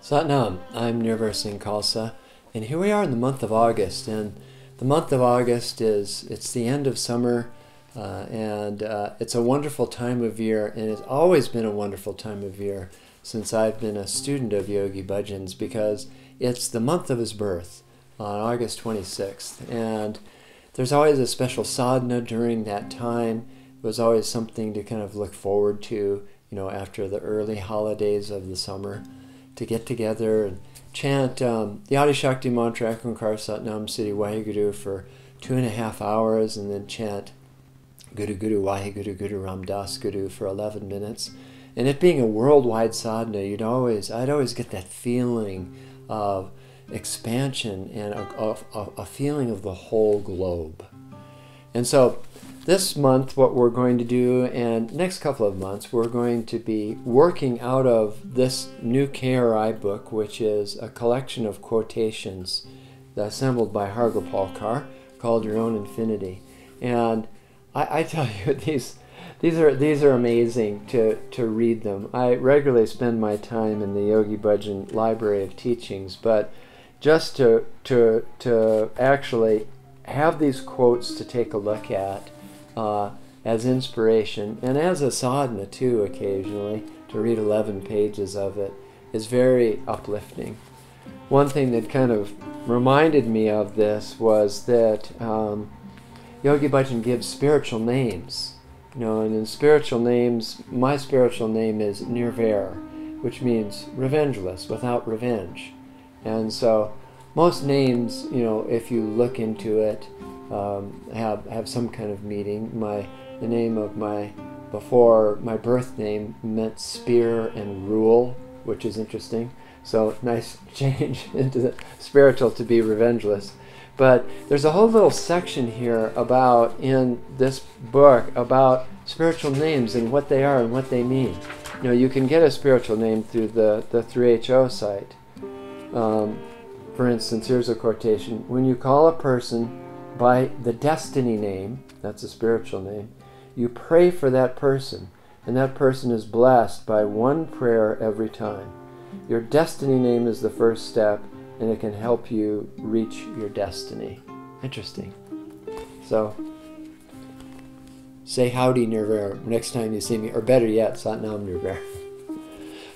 Satnam, I'm Nirvar Singh Khalsa, and here we are in the month of August. And the month of August it's the end of summer, and it's a wonderful time of year, and it's always been a wonderful time of year since I've been a student of Yogi Bhajan's, because it's the month of his birth on August 26th, and there's always a special sadhana during that time. It was always something to kind of look forward to, after the early holidays of the summer, to get together and chant the Adi Shakti mantra Ekankar Satnam Sri Waheguru for 2.5 hours, and then chant Guru Guru Waheguru Guru Ram Das Guru for 11 minutes. And it being a worldwide sadhana, I'd always get that feeling of expansion and a feeling of the whole globe. And so this month, what we're going to do, and next couple of months, we're going to be working out of this new KRI book, which is a collection of quotations assembled by Hargopalkar called Your Own Infinity. And I tell you, these are amazing to read them. I regularly spend my time in the Yogi Bhajan Library of Teachings, but just to actually have these quotes to take a look at as inspiration, and as a sadhana too, occasionally, to read 11 pages of it is very uplifting. One thing that kind of reminded me of this was that Yogi Bhajan gives spiritual names. And in spiritual names, my spiritual name is Nirvair, which means revengeless, without revenge. And so most names, if you look into it, have some kind of meaning. The name of before my birth name meant spear and rule, which is interesting. So nice change into the spiritual to be revengeless. But there's a whole little section here in this book about spiritual names and what they are and what they mean. You can get a spiritual name through the 3HO site. For instance, here's a quotation. When you call a person by the destiny name, that's a spiritual name, you pray for that person, and that person is blessed by one prayer every time. Your destiny name is the first step, and it can help you reach your destiny. Interesting. So, say howdy Nirvair next time you see me, or better yet, Satnam Nirvair.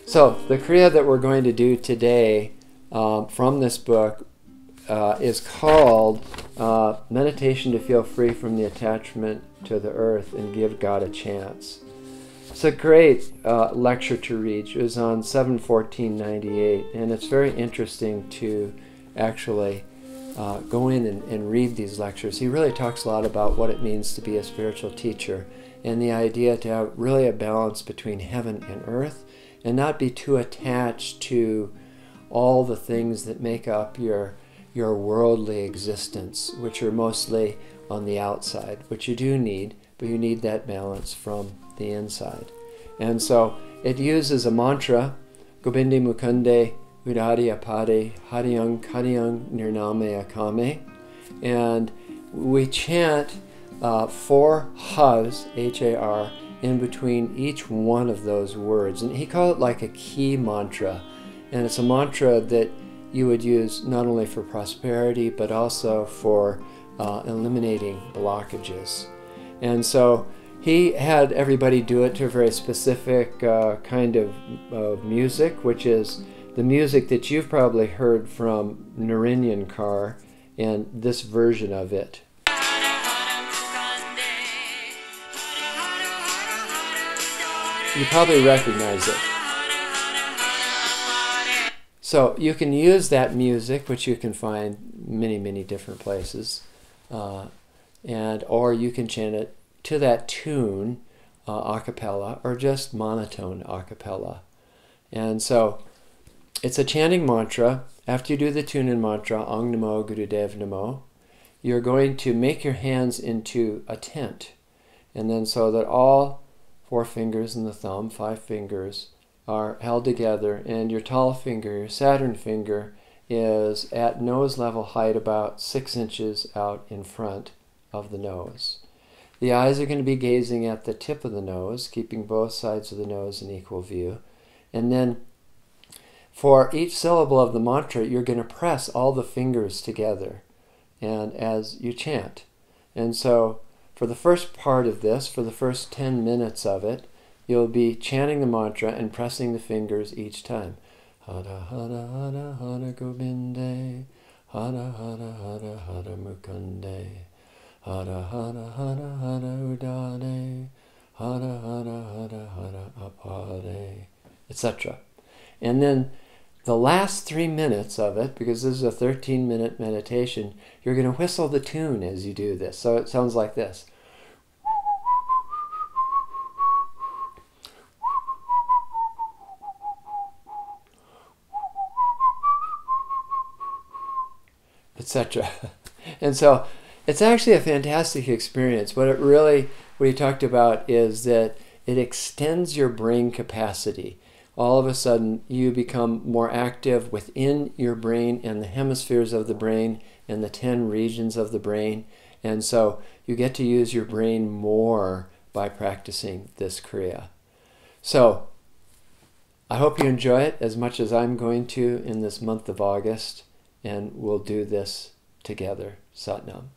So, the Kriya that we're going to do today from this book is called Meditation to Feel Free from the Attachment to the Earth and Give God a Chance. It's a great lecture to read. It was on 7/14/98, and it's very interesting to actually go in and read these lectures. He really talks a lot about what it means to be a spiritual teacher, and the idea to have really a balance between heaven and earth, and not be too attached to all the things that make up your worldly existence, which are mostly on the outside, which you do need, but you need that balance from the inside. And so it uses a mantra, Gobindi Mukunde Udadi Apade Hariyang Kariyang Nirname Akame, and we chant 4 has, H-A-R, in between each one of those words. And he called it like a key mantra. And it's a mantra that you would use not only for prosperity, but also for eliminating blockages. And so he had everybody do it to a very specific kind of music, which is the music that you've probably heard from Narinyankar and this version of it. You probably recognize it. So you can use that music, which you can find many different places, or you can chant it to that tune a cappella, or just monotone a cappella. And so it's a chanting mantra. After you do the tune and mantra, Ang Namo Gurudev Namo, you're going to make your hands into a tent, and then so that all 4 fingers and the thumb, 5 fingers, are held together, and your tall finger, your Saturn finger, is at nose level height, about 6 inches out in front of the nose. The eyes are going to be gazing at the tip of the nose, keeping both sides of the nose in equal view. And then for each syllable of the mantra, you're going to press all the fingers together and as you chant. And so for the first part of this, for the first 10 minutes of it, you'll be chanting the mantra and pressing the fingers each time. Hara Hara Hara Hara Govinde, Hara Hara Hara Hara Mukunde, Hara Hara Hara Hara Udane, Hara Hara Hara Hara Apare, etc. And then the last 3 minutes of it, because this is a 13-minute meditation, you're going to whistle the tune as you do this. So it sounds like this. Etc. And so it's actually a fantastic experience. What he talked about is that it extends your brain capacity. All of a sudden, you become more active within your brain and the hemispheres of the brain and the 10 regions of the brain. And so you get to use your brain more by practicing this Kriya. So I hope you enjoy it as much as I'm going to in this month of August, and we'll do this together. Sat Nam.